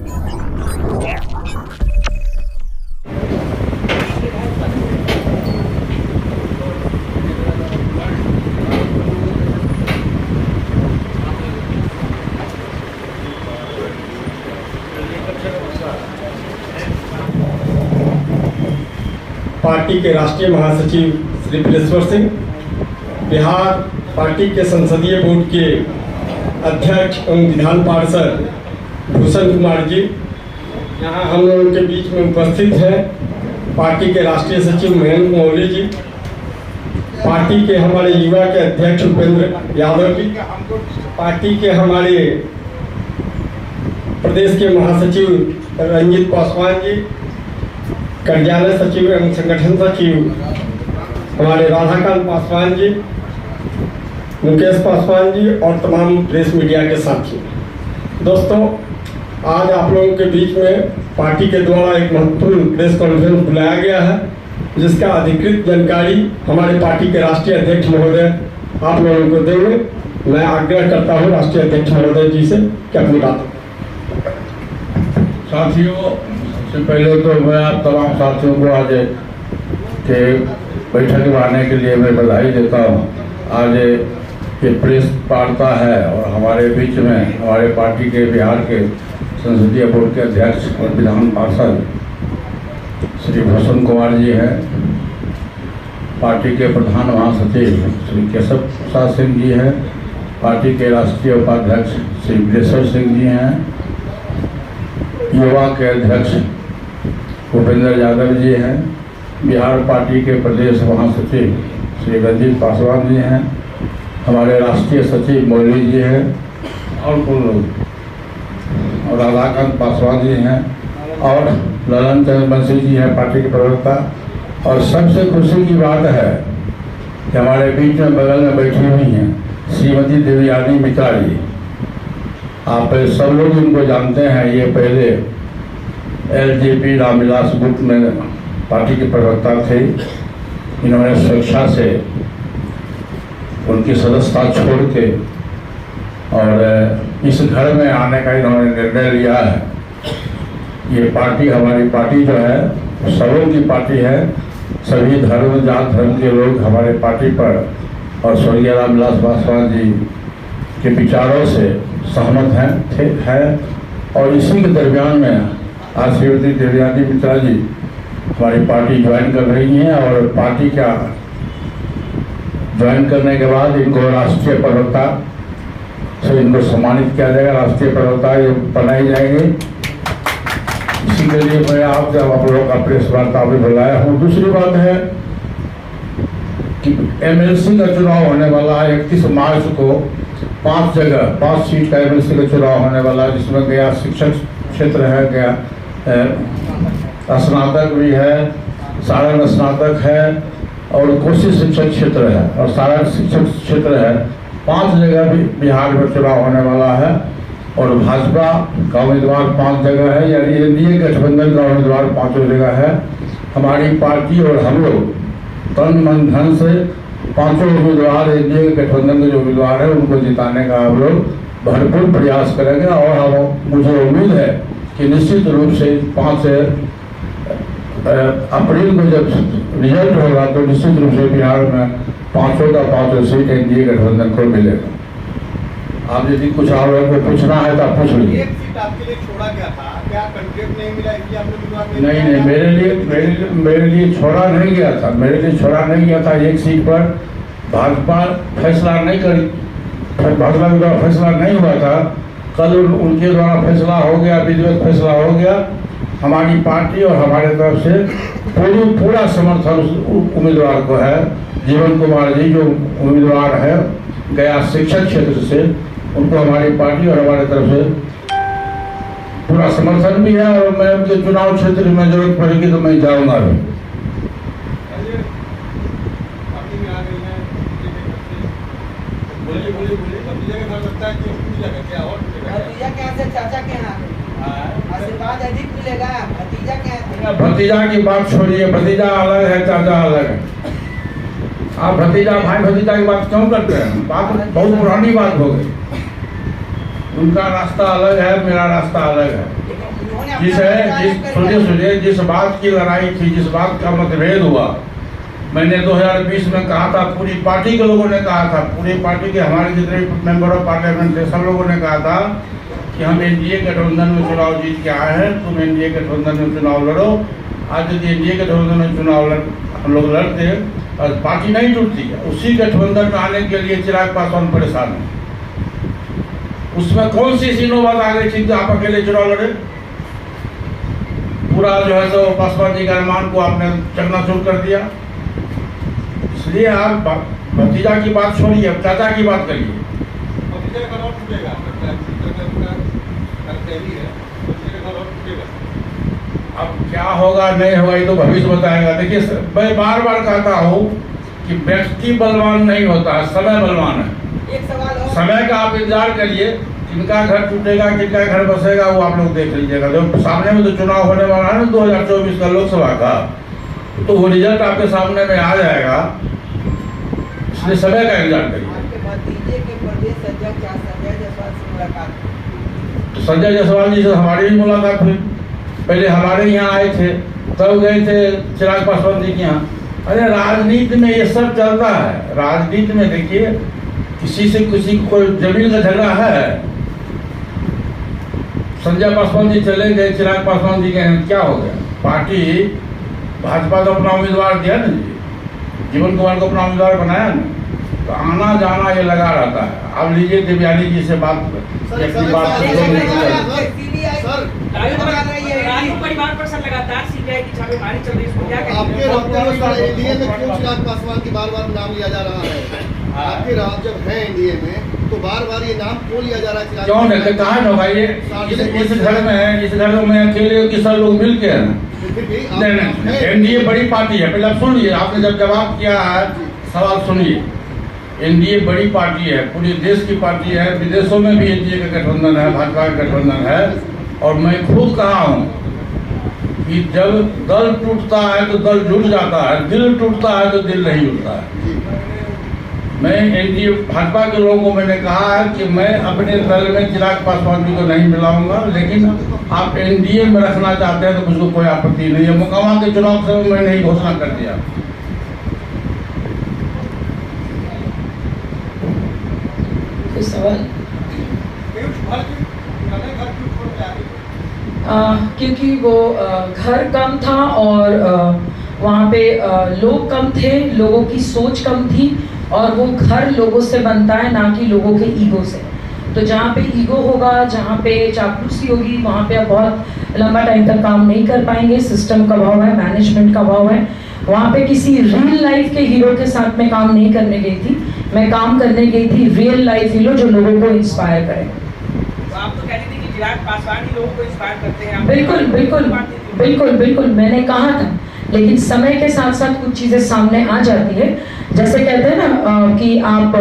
Party के राष्ट्रीय महासचिव श्री बिलेश्वर सिंह, बिहार पार्टी के संसदीय बोर्ड के अध्यक्ष एवं विधान पार्षद भूषण कुमार जी यहाँ हम लोगों के बीच में उपस्थित हैं। पार्टी के राष्ट्रीय सचिव महेंद्र मौर्य जी, पार्टी के हमारे युवा के अध्यक्ष उपेंद्र यादव जी, पार्टी के हमारे प्रदेश के महासचिव रंजीत पासवान जी, कार्यालय सचिव एवं संगठन सचिव हमारे राधाकांत पासवान जी, मुकेश पासवान जी और तमाम प्रेस मीडिया के साथी। दोस्तों, आज आप लोगों के बीच में पार्टी के द्वारा एक महत्वपूर्ण प्रेस कॉन्फ्रेंस बुलाया गया है, जिसका अधिकृत जानकारी हमारे पार्टी के राष्ट्रीय अध्यक्ष महोदय आप लोगों को देंगे। मैं आग्रह करता हूँ राष्ट्रीय अध्यक्ष महोदय जी से कि अपनी बात। साथियों, सबसे पहले तो मैं आप तमाम साथियों को आज के बैठक में आने के लिए मैं बधाई देता हूँ। आज ये प्रेस वार्ता है और हमारे बीच में हमारे पार्टी के बिहार के संसदीय बोर्ड के अध्यक्ष और विधान पार्षद श्री भूषण कुमार जी हैं, पार्टी के प्रधान महासचिव श्री केशव प्रसाद सिंह जी हैं, पार्टी के राष्ट्रीय उपाध्यक्ष श्री बिलेश्वर सिंह जी हैं, युवा के अध्यक्ष उपेंद्र यादव जी हैं, बिहार पार्टी के प्रदेश महासचिव श्री रंजीत पासवान जी हैं, हमारे राष्ट्रीय सचिव मौर्य जी हैं और कुल लोग, और राधाकांत पासवान जी हैं और ललन चंद्र बंसी जी हैं पार्टी के प्रवक्ता। और सबसे खुशी की बात है कि हमारे बीच में बगल में बैठी हुई हैं श्रीमती देवयानी मित्रा जी। आप सब लोग इनको जानते हैं, ये पहले LJP रामविलास गुट में पार्टी के प्रवक्ता थे। इन्होंने स्वेच्छा से उनकी सदस्यता छोड़ के और इस घर में आने का इन्होंने निर्णय लिया है। ये पार्टी, हमारी पार्टी जो है सबों की पार्टी है। सभी धर्म जात धर्म के लोग हमारे पार्टी पर और स्वर्गीय रामविलास पासवान जी के विचारों से सहमत हैं और इसी के दरमियान में आज श्रीमती देवयानी मित्रा जी हमारी पार्टी ज्वाइन कर रही हैं और पार्टी का ज्वाइन करने के बाद इनको राष्ट्रीय प्रवक्ता से इनको सम्मानित किया जाएगा। राष्ट्रीय प्रवक्ता ये बनाए जाएंगे। इसी के लिए मैं आप लोगों का प्रेस वार्ता भी बुलाया हूँ। दूसरी बात है कि MLC का चुनाव होने वाला है 31 मार्च को। 5 सीट का MLC का चुनाव होने वाला है, जिसमें गया शिक्षक क्षेत्र है, गया स्नातक भी है, सारण स्नातक है और कोसी शिक्षक क्षेत्र है और सारण शिक्षक क्षेत्र है। 5 जगह भी बिहार में चुनाव होने वाला है और भाजपा का उम्मीदवार 5 जगह है, यानी NDA गठबंधन का उम्मीदवार 5 जगह है। हमारी पार्टी और हम लोग तन मन धन से 5 उम्मीदवार NDA गठबंधन के जो उम्मीदवार है उनको जिताने का हम लोग भरपूर प्रयास करेंगे और मुझे उम्मीद है कि निश्चित रूप से 5 अप्रैल को जब रिजल्ट होगा तो निश्चित रूप से बिहार में 5 का 5 सीट NDA गठबंधन को मिलेगा। आप यदि कुछ और को पूछना है तो आप पूछ लीजिए। एक सीट आपके लिए छोड़ा गया था, क्या कंट्रैक्ट नहीं मिला इसलिए आपने उम्मीदवार नहीं, मेरे लिए छोड़ा नहीं गया था। मेरे लिए छोड़ा नहीं गया था। एक सीट पर भाजपा फैसला नहीं करी, भाजपा के द्वारा फैसला नहीं हुआ था। कल उनके द्वारा फैसला हो गया, विधिवत फैसला हो गया। हमारी पार्टी और हमारे तरफ से पूरा समर्थन उस उम्मीदवार को है। जीवन कुमार जी जो उम्मीदवार है गया शिक्षक क्षेत्र से, उनको हमारी पार्टी और हमारे तरफ से पूरा समर्थन भी है और मैं उनके चुनाव क्षेत्र में जरूरत पड़ेगी तो मैं जाऊंगा भी। भतीजा की बात छोड़िए, भतीजा अलग है, चाचा अलग है। आप भतीजा भाई भतीजा की बात क्यों करते हैं? बात बहुत पुरानी बात हो गई। उनका रास्ता अलग है, मेरा रास्ता अलग है। सुनिए, जिस बात की लड़ाई थी, जिस बात का मतभेद हुआ, मैंने 2020 में कहा था, पूरी पार्टी के लोगों ने कहा था, पूरी पार्टी के हमारे जितने मेंबर ऑफ पार्लियामेंट थे, सब लोगों ने कहा था कि हम एनडीए गठबंधन में चुनाव जीत के आए हैं, तुम एनडीए गठबंधन में चुनाव लड़ो। आज यदि एनडीए गठबंधन में चुनाव हम लोग लड़ते और पार्टी नहीं जुड़ती, उसी गठबंधन में आने के लिए चिराग पासवान परेशान है। उसमें कौन सी ऐसी नौबत आ गई थी कि आप अकेले चुनाव लड़े? पूरा जो है तो पासवान जी के अरमान को आपने चकनाचूर कर दिया। इसलिए आप भतीजा की बात छोड़िए, अब चाचा की बात करिए। भतीजा का और टूटेगा, अब क्या होगा नहीं होगा ये तो भविष्य बताएगा। देखिए, मैं बार बार कहता हूँ कि व्यक्ति बलवान नहीं होता है, समय बलवान है। एक सवाल और, समय का आप इंतजार करिए, किनका घर टूटेगा, किनका घर बसेगा, वो आप लोग देख लीजिएगा। जो सामने में तो चुनाव होने वाला है ना 2024 का लोकसभा का, तो वो रिजल्ट आपके सामने में आ जाएगा, इसलिए समय का इंतजार करिए। आपके भतीजे के प्रदेश अध्यक्ष संजय जायसवाल से मुलाकात, तो संजय जायसवाल जी से हमारी भी मुलाकात हुई। पहले हमारे यहाँ आए थे, तब गए थे चिराग पासवान जी के यहाँ। अरे राजनीति में ये सब चलता है। राजनीति में देखिए, किसी से किसी को कोई जमीन का झगड़ा है। संजय पासवान जी चले गए चिराग पासवान जी के यहाँ, क्या हो गया? पार्टी भाजपा को अपना उम्मीदवार दिया ना जी, जीवन कुमार को अपना उम्मीदवार बनाया ना, तो आना जाना ये लगा रहता है। अब लीजिए देवयानी जी से बात राजू परिवार पर सर लगातार सीबीआई की छापेमारी चल रही है, इसको क्या आपके रहते एनडीए में क्यों चिराग पासवान की बार-बार नाम लिया जा रहा है? आपके राज जब है एनडीए में तो बार-बार ये नाम क्यों लिया जा रहा है? क्यों नहीं? कहा ना भाई, ये इस घर में है, इस घर में अकेले कि सब लोग मिल के है ना। नहीं, एनडीए बड़ी पार्टी है। पहले आप सुन लीजिए, आपने जब जवाब किया है सवाल सुनिए। एनडीए बड़ी पार्टी है, पूरे देश की पार्टी है, विदेशों में भी एनडीए का गठबंधन है, भाजपा का गठबंधन है। और मैं खुद कहा हूँ कि जब दल टूटता है तो दल जुट जाता है, दिल टूटता है तो दिल नहीं जुटता है। मैं एनडीए भाजपा के लोगों को मैंने कहा है कि मैं अपने दल में चिराग पासवान जी को नहीं मिलाऊंगा, लेकिन आप एनडीए में रखना चाहते हैं तो मुझको कोई आपत्ति नहीं है। मोकामा के चुनाव से मैंने ही घोषणा कर दिया। सवाल क्योंकि वो घर कम था और वहाँ पे लोग कम थे, लोगों की सोच कम थी, और वो घर लोगों से बनता है ना कि लोगों के ईगो से। तो जहाँ पे ईगो होगा, जहाँ पे चापलूसी होगी, वहाँ पे आप बहुत लंबा टाइम तक काम नहीं कर पाएंगे। सिस्टम का भाव है, मैनेजमेंट का भाव है। वहाँ पे किसी रियल लाइफ के हीरो के साथ मैं काम नहीं करने गई थी, मैं काम करने गई थी रियल लाइफ हीरो जो लोगों को इंस्पायर करें। तो आप तो कहती थी कि चिराग पासवान ही लोगों को इंस्पायर करते हैं। बिल्कुल बिल्कुल बिल्कुल बिल्कुल मैंने कहा था, लेकिन समय के साथ साथ कुछ चीजें सामने आ जाती है। जैसे कहते हैं ना कि आप,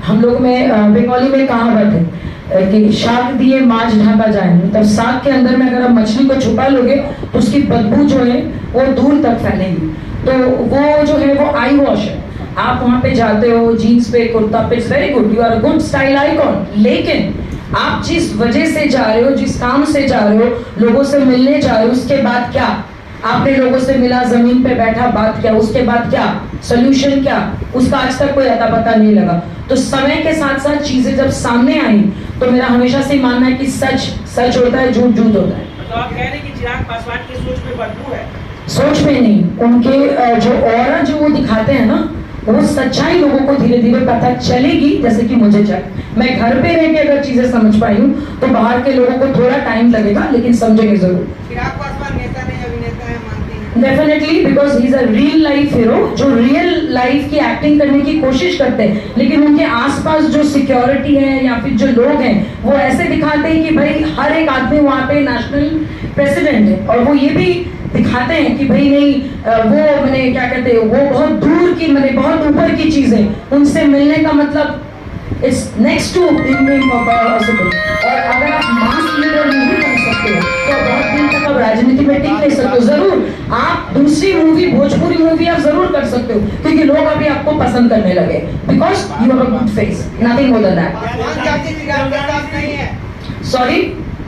हम लोग में बंगाली में कहावत है कि शाक दिए माछ ढाका जाए, मतलब साग के अंदर में अगर आप मछली को छुपा लोगे तो उसकी बदबू जो है वो दूर तक फैलेगी। तो वो जो है वो आई वॉश है। आप वहाँ पे जाते हो जीन्स पे, कुर्ता पे, very good, you are a good style icon, लेकिन आप जिस वजह से जा रहे हो, जिस काम से जा रहे हो, लोगों से मिलने जा रहे हो, उसके बाद क्या? आपने लोगों से मिला, जमीन पे बैठा, बात क्या, उसके बाद क्या सोल्यूशन, क्या उसका आज तक कोई अता पता नहीं लगा। तो समय के साथ साथ चीजें जब सामने आई तो मेरा हमेशा से मानना है कि सच सच होता है, झूठ झूठ होता है। तो आप कह रहे हैं कि चिराग पासवान की सोच में बदबू है? सोच में नहीं, उनके जो ऑरा जो वो दिखाते हैं ना, वो सच्चाई लोगों को धीरे धीरे पता चलेगी। जैसे कि मुझे मैं घर पे रह के अगर चीजें समझ पाई हूँ तो बाहर के लोगों को थोड़ा टाइम लगेगा, लेकिन समझेंगे जरूर। चिराग पासवान नेता नहीं अभिनेता है, मानती हैं? Definitely, because he is a real life hero जो रियल लाइफ की एक्टिंग करने की कोशिश करते हैं, लेकिन उनके आसपास जो सिक्योरिटी है या फिर जो लोग हैं वो ऐसे दिखाते हैं कि भाई हर एक आदमी वहाँ पे नेशनल प्रेसिडेंट है, और वो ये भी दिखाते हैं कि भाई नहीं वो मैंने क्या कहते हैं, वो बहुत दूर की, मैंने बहुत ऊपर की चीजें, उनसे मिलने का मतलब इट्स नेक्स्ट टू इम्पॉसिबल। और अगर आप मास लीडर नहीं बन सकते हो तो बहुत दिन तक आप राजनीति में टिक नहीं सकते हो। जरूर आप दूसरी मूवी, भोजपुरी मूवी आप जरूर कर सकते हो, क्योंकि लोग अभी आपको पसंद करने लगे, because you have a good face, nothing more than that. Paswan चाची चिराग के साथ नहीं है। सॉरी,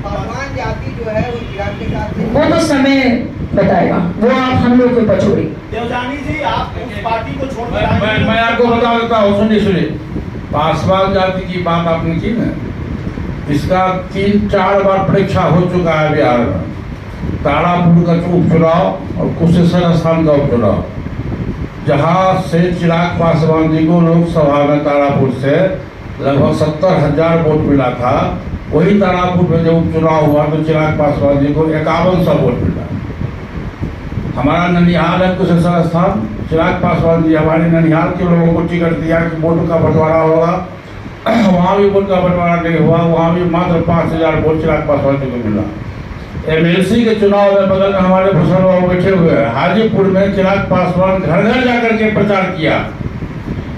पासवान जाति जो है वो चिराग के साथ है। वो तो समय बताएगा, वो आप हम लोग के ऊपर छोड़िए। देवजानी जी, आप उस पार्टी को छोड़कर मैं आपको बता देता हूँ, सुनिए। पासवान जाति की बात आपने की ना, इसका 3-4 बार परीक्षा हो चुका है बिहार में। तारापुर का उपचुनाव और कुशेश्वर स्थान का उपचुनाव, जहाँ से चिराग पासवान जी को लोकसभा में तारापुर से लगभग 70,000 वोट मिला था। वही तारापुर में जब उपचुनाव हुआ तो चिराग पासवान जी को 5100 वोट मिला। हमारा ननिहाल है कुशेश्वर स्थान, चिराग पासवान जी हमारे ननिहाल के लोगों को टिकट दिया कि वोट का बंटवारा होगा, वहाँ भी वोट का बंटवारा नहीं हुआ। वहाँ भी मात्र 5000 वोट चिराग पासवान जी को मिला। एमएलसी के चुनाव में बगल में हमारे भूषण बाबू बैठे हुए हैं, हाजीपुर में चिराग पासवान घर घर जाकर के प्रचार किया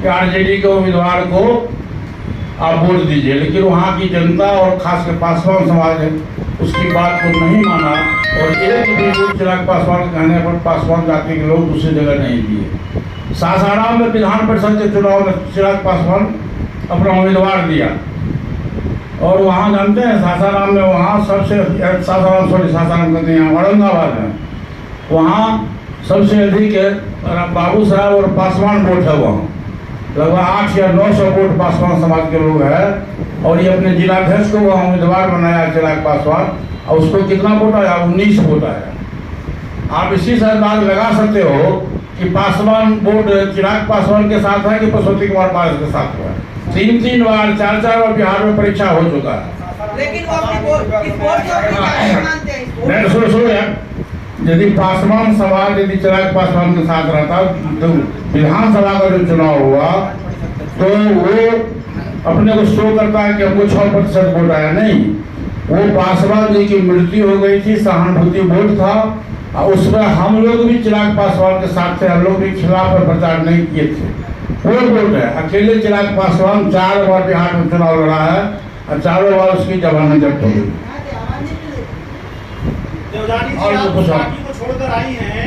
कि आरजेडी के उम्मीदवार को आप वोट दीजिए, लेकिन वहाँ की जनता और खासकर पासवान समाज ने उसकी बात को नहीं माना और एक भी वोट चिराग पासवान के कहने पर पासवान जाति के लोग दूसरी जगह नहीं दिए। सासाराम में विधान परिषद के चुनाव में चिराग पासवान अपना उम्मीदवार दिया और वहाँ जानते हैं सासाराम में, वहाँ सबसे सासाराम कहते हैं औरंगाबाद में, वहाँ सबसे अधिक बाबू साहब और पासवान वोट है। वहाँ लगभग 800 या 900 वोट पासवान समाज के लोग हैं और ये अपने जिलाध्यक्ष को वहाँ उम्मीदवार बनाया चिराग पासवान, और उसको कितना वोट आया? 19 वोट आया। आप इसी से अंदाज लगा सकते हो कि पासवान वोट चिराग पासवान के साथ है कि पशुपति कुमार पाल के साथ हुआ है। 3-3 बार 4-4 बार बिहार में परीक्षा हो चुका है। लेकिन वो अपनी वोट इस वोट को अपनी जाति मानते हैं, इस वोट को। सुनो यार, यदि पासवान समाज यदि चिराग पासवान के साथ रहता तो विधानसभा का जो चुनाव हुआ तो वो अपने को शो करता है कि हमको 6% वोट आया। नहीं, वो पासवान जी की मृत्यु हो गई थी, सहानुभूति वोट था और उसमें हम लोग भी चिराग पासवान के साथ थे, हम लोग भी खिलाफ प्रचार नहीं किए थे। वो वोट है। अकेले चिराग पासवान 4 बार बिहार में चुनाव लड़ा है और 4 बार उसकी जमानत जब्त हो गई। देवजानी जी, और आप कुछ उस और? पार्टी को छोड़कर आई हैं,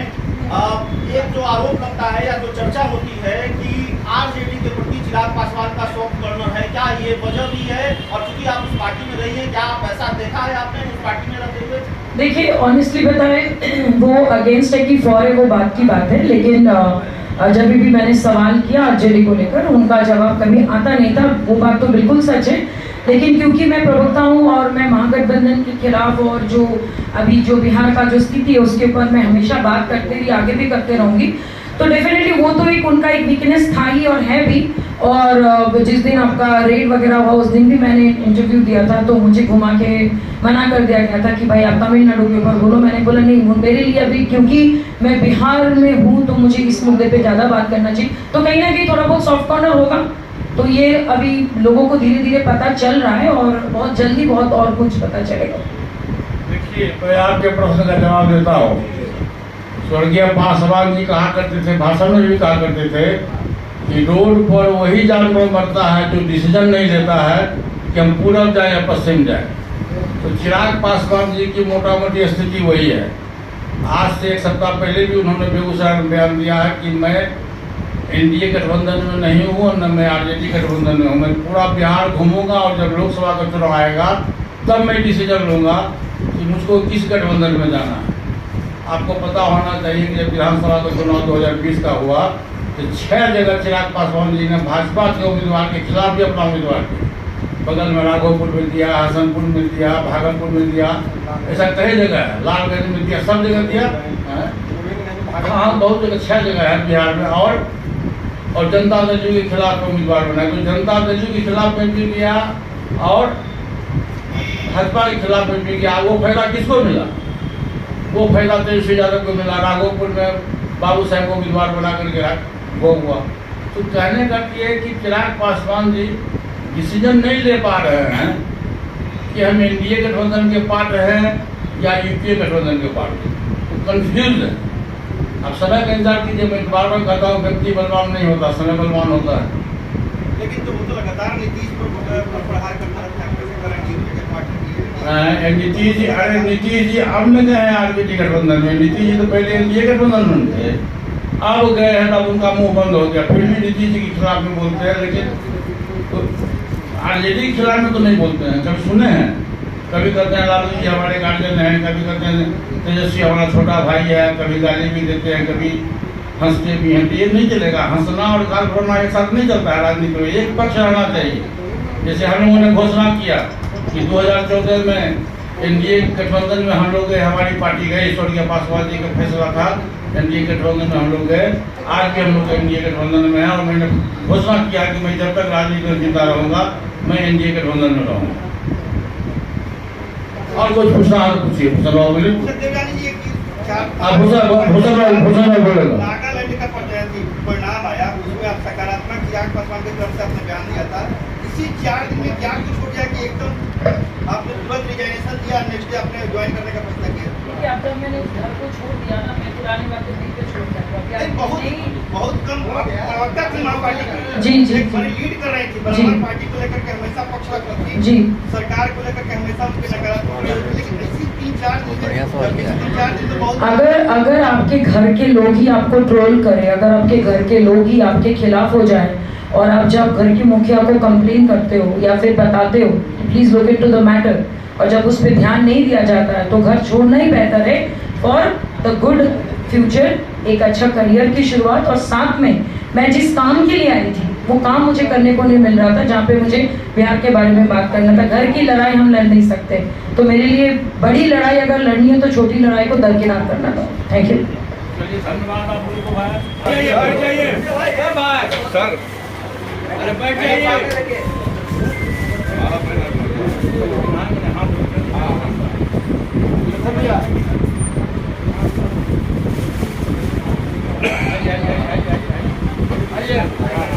एक जो आरोप लगता है या जो चर्चा होती है कि आरजेडी के प्रति चिराग पासवान का सॉफ्ट कॉर्नर है, क्या ये वजह भी है? और चूंकि आप उस पार्टी में रही हैं, क्या आप ऐसा देखा है आपने उस पार्टी में रहते हुए? देखिए, ऑनेस्टली बताएं, वो अगेंस्ट है कि फॉर है, वो बात की बात है, लेकिन जब भी मैंने सवाल किया आरजेडी को लेकर उनका जवाब कभी आता नहीं था। वो बात तो बिल्कुल सच है, लेकिन क्योंकि मैं प्रवक्ता हूँ और मैं महागठबंधन के खिलाफ और जो अभी जो बिहार का जो स्थिति है उसके ऊपर मैं हमेशा बात करती रही, आगे भी करते रहूँगी, तो डेफिनेटली वो तो एक उनका एक वीकनेस था ही और है भी। और जिस दिन आपका रेड वगैरह हुआ उस दिन भी मैंने इंटरव्यू दिया था तो मुझे घुमा के मना कर दिया गया था कि भाई आप तमिलनाडु के ऊपर बोलो। मैंने बोला नहीं, मेरे लिए अभी क्योंकि मैं बिहार में हूँ तो मुझे इस मुद्दे पे ज़्यादा बात करना चाहिए। तो कहीं ना कहीं थोड़ा बहुत सॉफ्ट कॉर्नर होगा, तो ये अभी लोगों को धीरे धीरे पता चल रहा है और बहुत जल्दी बहुत और कुछ पता चलेगा। देखिए, मैं आपके प्रश्न का जवाब देता हूँ। स्वर्गीय पासवान जी कहा करते थे, भाषण में भी कहा करते थे कि रोड पर वही जानवर मरता है जो डिसीजन नहीं लेता है कि हम पूरब जाए या पश्चिम जाए। तो चिराग पासवान जी की मोटा मोटी स्थिति वही है। आज से 1 सप्ताह पहले भी उन्होंने बेगूसराय में बयान दिया है कि मैं एनडीए गठबंधन में नहीं हूँ और न मैं आरजेडी गठबंधन में हूँ। मैं पूरा बिहार घूमूंगा और जब लोकसभा का चुनाव आएगा तब मैं डिसीजन लूँगा कि मुझको किस गठबंधन में जाना है। आपको पता होना चाहिए कि जब विधानसभा का चुनाव 2020 का हुआ तो 6 जगह चिराग पासवान जी ने भाजपा के उम्मीदवार के खिलाफ भी अपना उम्मीदवार दिया। बगल में राघोपुर में दिया, हसनपुर में दिया, भागलपुर में दिया, ऐसा कई जगह है, लालगंज में दिया, सब जगह दिया। हाँ, बहुत जगह 6 जगह है बिहार में। और जनता दल के खिलाफ उम्मीदवार बनाया, तो जनता दल के खिलाफ एमपी दिया और भाजपा के खिलाफ एमपी दिया। वो फायदा किसको मिला? वो फायदा तेजस्वी यादव को मिला। राघोपुर में बाबू साहब को उम्मीदवार बना करके वो हुआ। तो कहने का ये कि चिराग पासवान जी डिसीजन नहीं ले पा रहे हैं कि हम एनडीए गठबंधन के पार्ट हैं या यूपीए गठबंधन के पार्ट हैं, तो कन्फ्यूज है। अब समय का इंतजार कीजिए। मैं बार बार कहता हूँ, व्यक्ति बलवान नहीं होता, समय बलवान होता है। लेकिन तो वो तो लगातार नीतीश पर प्रहार करता रहता है, नीतीश जी, अरे नीतीश जी अब न गए हैं आरजेडी गठबंधन में। नीतीश जी तो पहले एनडीए गठबंधन में थे, अब गए हैं तब उनका मुंह बंद हो गया। फिर भी नीतीश जी के खिलाफ में बोलते हैं, लेकिन तो आरजेडी के खिलाफ में तो नहीं बोलते हैं। कभी सुने हैं कभी कहते हैं लालू जी हमारे गार्जियन हैं, कभी कहते हैं तेजस्वी हमारा छोटा भाई है, कभी गाली भी देते हैं, कभी हंसते भी हैं। तो ये नहीं चलेगा, हंसना और गाल भरना एक साथ नहीं चलता है राजनीति में, एक पक्ष रहना चाहिए। जैसे हम लोगों ने घोषणा किया कि 2014 में एनडीए गठबंधन में हम लोग गए, हमारी पार्टी गई, स्वर्गीय पासवान जी का फैसला था, एनडीए गठबंधन में हम लोग गए। आज भी हम लोग एनडीए गठबंधन में हैं और मैंने घोषणा किया कि मैं जब तक राजनीति में जिंदा रहूंगा मैं एनडीए गठबंधन में रहूंगा। और कुछ पूछना है तो पूछिए। बोलिए आप बोलेगा। नागालैंड का परिणाम आया, उसमें आप सकारात्मक चिराग पासवान की तरफ से आपने बयान दिया था। इसी 4 दिन में क्या कुछ हो गया कि एकदम आपने तुरंत रिजाइनेशन दिया, नेक्स्ट डे आपने ज्वाइन करने का फैसला किया? देखिए, अब तक मैंने उस घर को छोड़ दिया ना, मैं पुरानी बातें नहीं पे छोड़ सकता। बहुत कम प्रवक्ता थी मां पार्टी की, जी जी एक बड़ी लीड कर रही थी, बराबर पार्टी को लेकर के हमेशा पक्ष रखती थी, जी सरकार को लेकर के हमेशा उनके नकारात्मक, लेकिन इसी 3-4 दिन तो बहुत। अगर आपके घर के लोग ही आपको ट्रोल करें, अगर आपके घर के लोग ही आपके खिलाफ हो जाएं और आप जब घर की मुखिया को कंप्लेन करते हो या फिर बताते हो please look into the matter, और जब उस पर ध्यान नहीं दिया जाता है तो घर छोड़ना ही बेहतर है फॉर द गुड फ्यूचर, एक अच्छा करियर की शुरुआत। और साथ में मैं जिस काम के लिए आई थी वो काम मुझे करने को नहीं मिल रहा था, जहाँ पे मुझे बिहार के बारे में बात करना था। घर की लड़ाई हम लड़ नहीं सकते, तो मेरे लिए बड़ी लड़ाई अगर लड़नी है तो छोटी लड़ाई को दरकिनार करना था। Thank you. धन्यवाद आप लोगों को भाई। सर अरे बैठ जाइए।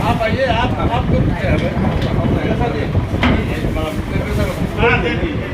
आप आइए, आप दे दीजिए।